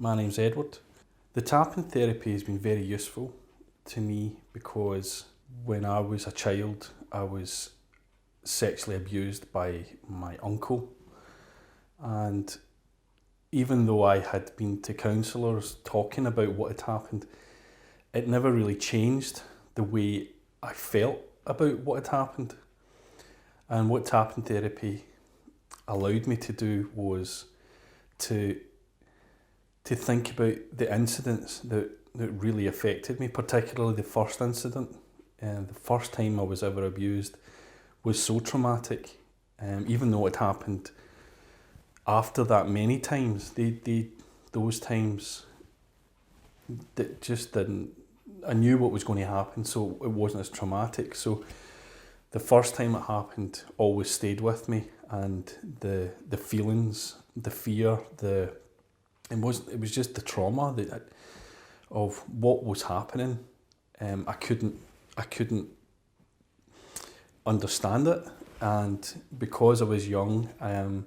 My name's Edward. The tapping therapy has been very useful to me because when I was a child, I was sexually abused by my uncle. And even though I had been to counsellors talking about what had happened, it never really changed the way I felt about what had happened. And what tapping therapy allowed me to do was to think about the incidents that really affected me, particularly the first incident. And the first time I was ever abused was so traumatic, even though it happened after that many times. Those times that just didn't. I knew what was going to happen, so it wasn't as traumatic. So the first time it happened always stayed with me, and the feelings, the fear, it was just the trauma of what was happening. I couldn't understand it, and because I was young, and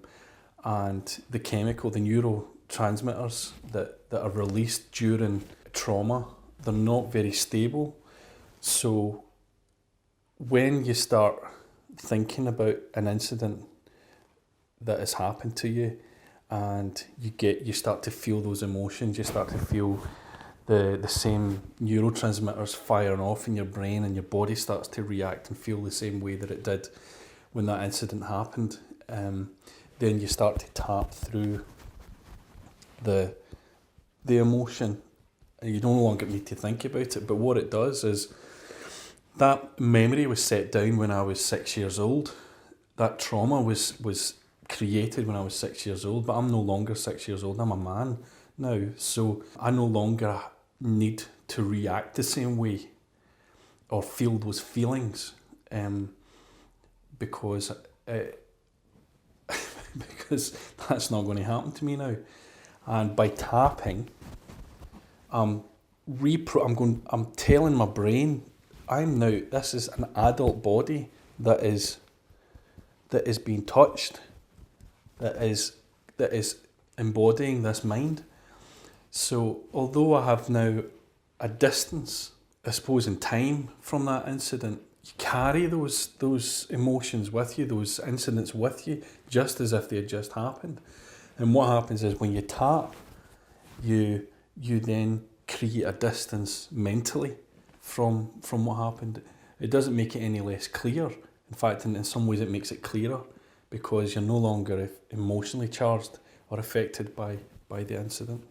the neurotransmitters that are released during trauma, they're not very stable. So when you start thinking about an incident that has happened to you, and you start to feel those emotions, you start to feel the same neurotransmitters firing off in your brain, and your body starts to react and feel the same way that it did when that incident happened. Then you start to tap through the emotion, and you no longer need to think about it. But what it does is that memory was set down when I was 6 years old. That trauma was created when I was 6 years old, but I'm no longer 6 years old. I'm a man now, so I no longer need to react the same way or feel those feelings, because because that's not going to happen to me now. And by tapping, I'm telling my brain, this is an adult body that is being touched, that is embodying this mind. So although I have now a distance, I suppose, in time from that incident, you carry those emotions with you, those incidents with you, just as if they had just happened. And what happens is when you tap, you then create a distance mentally from what happened. It doesn't make it any less clear. In fact, in some ways it makes it clearer, because you're no longer emotionally charged or affected by the incident.